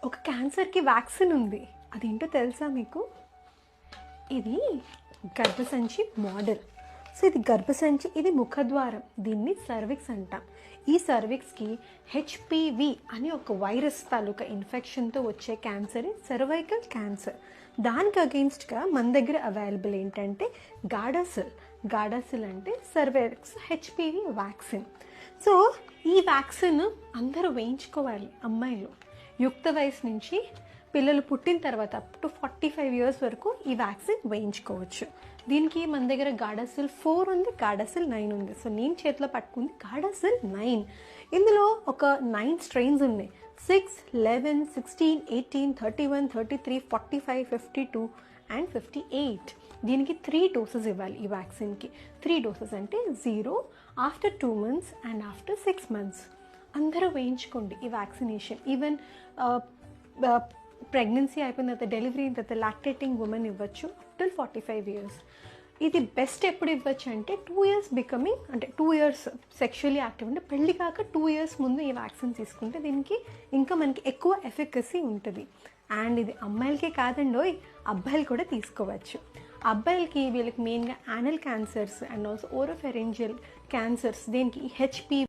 ఒక క్యాన్సర్కి వ్యాక్సిన్ ఉంది. అదేంటో తెలుసా మీకు? ఇది గర్భసంచి మోడల్. సో ఇది గర్భసంచి, ఇది ముఖద్వారం, దీన్ని సర్విక్స్ అంటాం. ఈ సర్విక్స్కి హెచ్పివి అని ఒక వైరస్ తాలూకా ఇన్ఫెక్షన్తో వచ్చే క్యాన్సర్ సర్వైకల్ క్యాన్సర్. దానికి అగెయిన్స్ట్గా మన దగ్గర అవైలబుల్ ఏంటంటే గాడాసిల్ అంటే సర్వైక్స్ హెచ్పివి వ్యాక్సిన్. సో ఈ వ్యాక్సిన్ అందరూ వేయించుకోవాలి. అమ్మాయిలు యుక్త వయసు నుంచి పిల్లలు పుట్టిన తర్వాత అప్ టు 45 years వరకు ఈ వ్యాక్సిన్ వేయించుకోవచ్చు. దీనికి మన దగ్గర గాడాసిల్ 4 ఉంది, గాడాసిల్ 9 ఉంది. సో నేను చేతిలో పట్టుకుంది గాడాసిల్ 9. ఇందులో ఒక 9 strains ఉన్నాయి. 6, 11, 16, 18, 31, 33, 45, 52 అండ్ 58. దీనికి 3 doses ఇవ్వాలి. ఈ వ్యాక్సిన్కి 3 doses అంటే 0, after 2 months and after 6 months. అందరూ వేయించుకోండి ఈ వ్యాక్సినేషన్. ఈవెన్ ప్రెగ్నెన్సీ అయిపోయిన తర్వాత, డెలివరీ అయిన తర్వాత లాక్టేటింగ్ ఉమెన్ ఇవ్వచ్చు టిల్ 45 years. ఇది బెస్ట్ ఎప్పుడు ఇవ్వచ్చు అంటే 2 years బికమింగ్, అంటే 2 years సెక్షువల్లీ యాక్టివ్ అంటే పెళ్ళి కాక 2 years ముందు ఈ వ్యాక్సిన్ తీసుకుంటే దీనికి ఇంకా మనకి ఎక్కువ ఎఫికసీ ఉంటుంది. అండ్ ఇది అమ్మాయిలకే కాదండోయ్, అబ్బాయిలు కూడా తీసుకోవచ్చు. అబ్బాయిలకి వీళ్ళకి మెయిన్గా anal cancers and also ఓరోఫెరెంజియల్ cancers, దీనికి హెచ్పివి